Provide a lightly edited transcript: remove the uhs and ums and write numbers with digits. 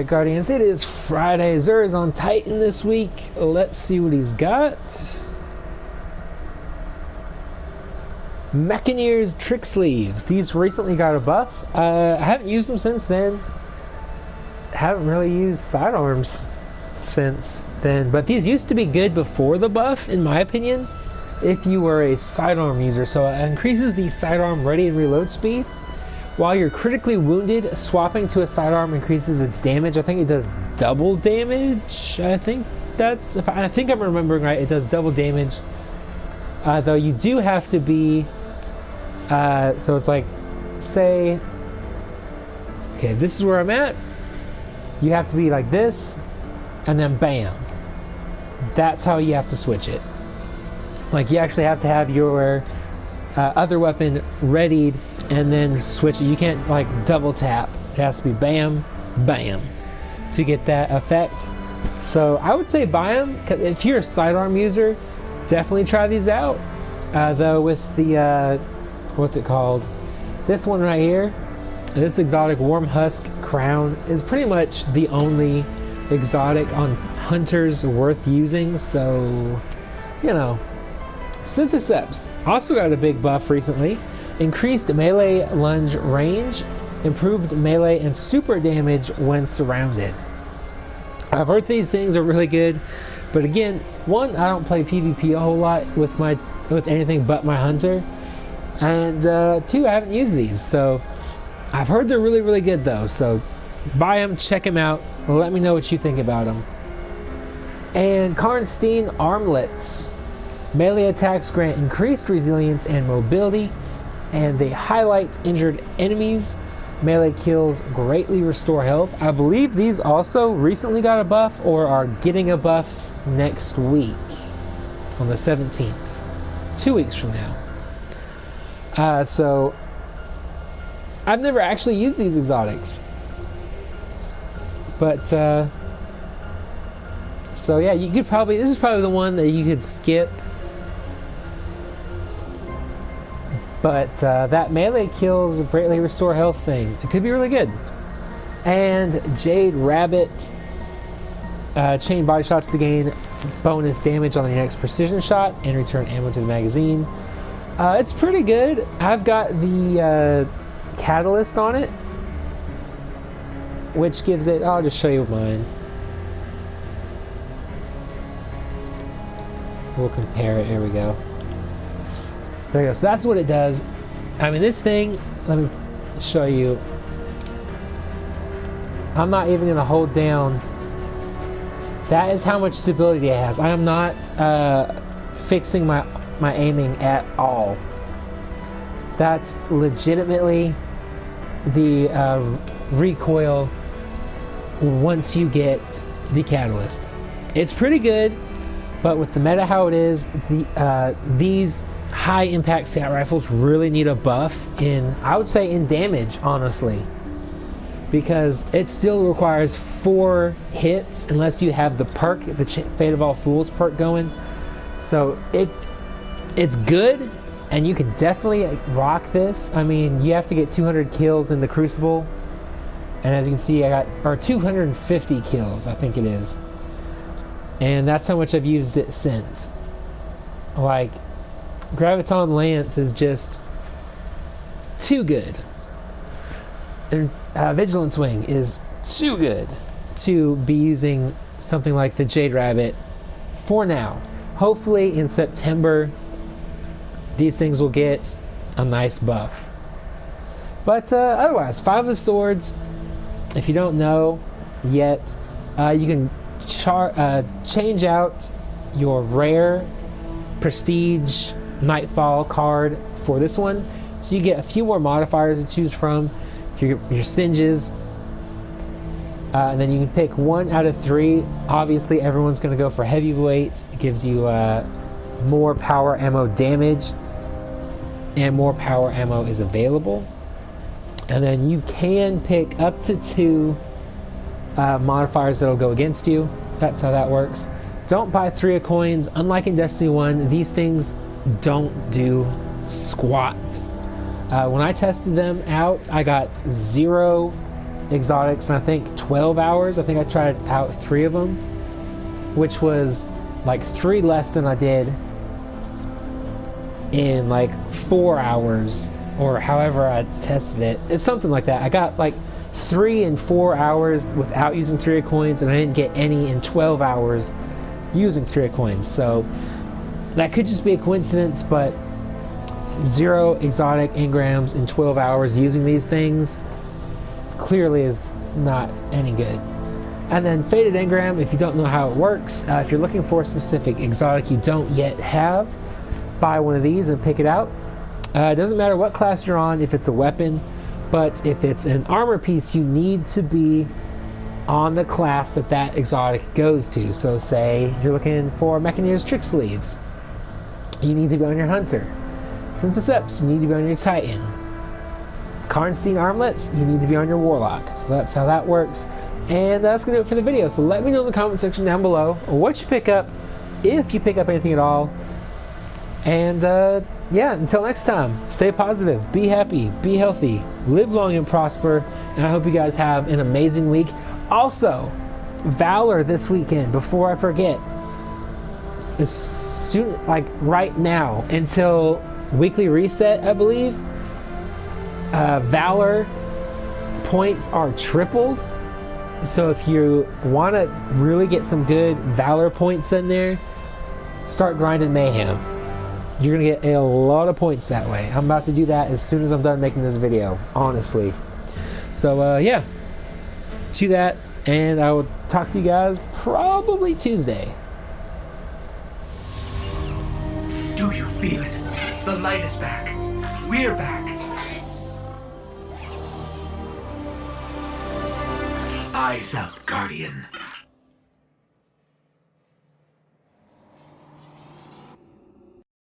Guardians. It is Friday. Zur is on Titan this week. Let's see what he's got. Mechaneer's Tricksleeves. These recently got a buff. I haven't used them since then. Haven't really used sidearms since then. But these used to be good before the buff, in my opinion, if you were a sidearm user. So it increases the sidearm ready and reload speed. While you're critically wounded, swapping to a sidearm increases its damage. I think it does double damage. I think I'm remembering right. It does double damage. Though you do have to be. So it's like, say, okay, this is where I'm at. You have to be like this, and then bam. That's how you have to switch it. Like you actually have to have your other weapon readied and then switch it. You can't like double tap. It has to be bam, bam to get that effect. So I would say buy them. If you're a sidearm user, definitely try these out. Though with the, what's it called? This one right here, this exotic Warm Husk crown is pretty much the only exotic on hunters worth using. So, you know. Synthoceps also got a big buff recently. Increased melee lunge range, improved melee and super damage when surrounded. I've heard these things are really good, but again, one, I don't play PvP a whole lot with anything but my hunter, and two, I haven't used these, so I've heard they're really, really good though. So buy them, check them out, let me know what you think about them. And Karnstein Armlets. Melee attacks grant increased resilience and mobility, and they highlight injured enemies. Melee kills greatly restore health. I believe these also recently got a buff or are getting a buff next week on the 17th, 2 weeks from now. So I've never actually used these exotics, but so yeah, you could probably, this is probably the one that you could skip. But that melee kills greatly restore health thing, it could be really good. And Jade Rabbit, chain body shots to gain bonus damage on the next precision shot and return ammo to the magazine. It's pretty good. I've got the catalyst on it, which gives it, I'll just show you mine. We'll compare it, here we go. There you go. So that's what it does. I mean, this thing, let me show you. I'm not even going to hold down. That is how much stability it has. I am not fixing my aiming at all. That's legitimately the recoil once you get the catalyst. It's pretty good, but with the meta how it is, these high impact scout rifles really need a buff in, I would say, in damage, honestly, because it still requires 4 hits unless you have the perk, the Fate of All Fools perk going. So it's good, and you can definitely rock this. I mean, you have to get 200 kills in the Crucible, and as you can see, I got 250 kills, I think it is, and that's how much I've used it since. Like, Graviton Lance is just too good, and Vigilance Wing is too good to be using something like the Jade Rabbit for now. Hopefully in September these things will get a nice buff, but otherwise, 5 of Swords, if you don't know yet, you can change out your rare, prestige, Nightfall card for this one, so you get a few more modifiers to choose from. Your singes, and then you can pick 1 out of 3. Obviously everyone's going to go for heavyweight. It gives you more power ammo damage, and more power ammo is available. And then you can pick up to 2 modifiers that'll go against you. That's how that works. Don't buy 3 of coins. Unlike in Destiny 1, these things don't do squat. When I tested them out, I got 0 exotics in I think 12 hours. I think I tried out 3 of them, which was like 3 less than I did in like 4 hours, or however I tested it. It's something like that. I got like 3 in 4 hours without using 3 coins, and I didn't get any in 12 hours using 3 coins. So that could just be a coincidence, but 0 exotic engrams in 12 hours using these things clearly is not any good. And then faded engram, if you don't know how it works, if you're looking for a specific exotic you don't yet have, buy one of these and pick it out. It doesn't matter what class you're on, if it's a weapon, but if it's an armor piece, you need to be on the class that that exotic goes to. So say you're looking for Mechaneer's Tricksleeves, you need to be on your Hunter. Synthoceps, you need to be on your Titan. Karnstein Armlets, you need to be on your Warlock. So that's how that works. And that's going to do it for the video. So let me know in the comment section down below what you pick up, if you pick up anything at all. And yeah, until next time, stay positive, be happy, be healthy, live long and prosper, and I hope you guys have an amazing week. Also, Valor this weekend, before I forget, as soon, like right now, until weekly reset, I believe, Valor points are tripled. So if you want to really get some good Valor points in there, start grinding Mayhem. You're going to get a lot of points that way. I'm about to do that as soon as I'm done making this video, honestly. So, yeah. To that, and I will talk to you guys probably Tuesday. Do you feel it? The light is back. We're back. Eyes up, Guardian.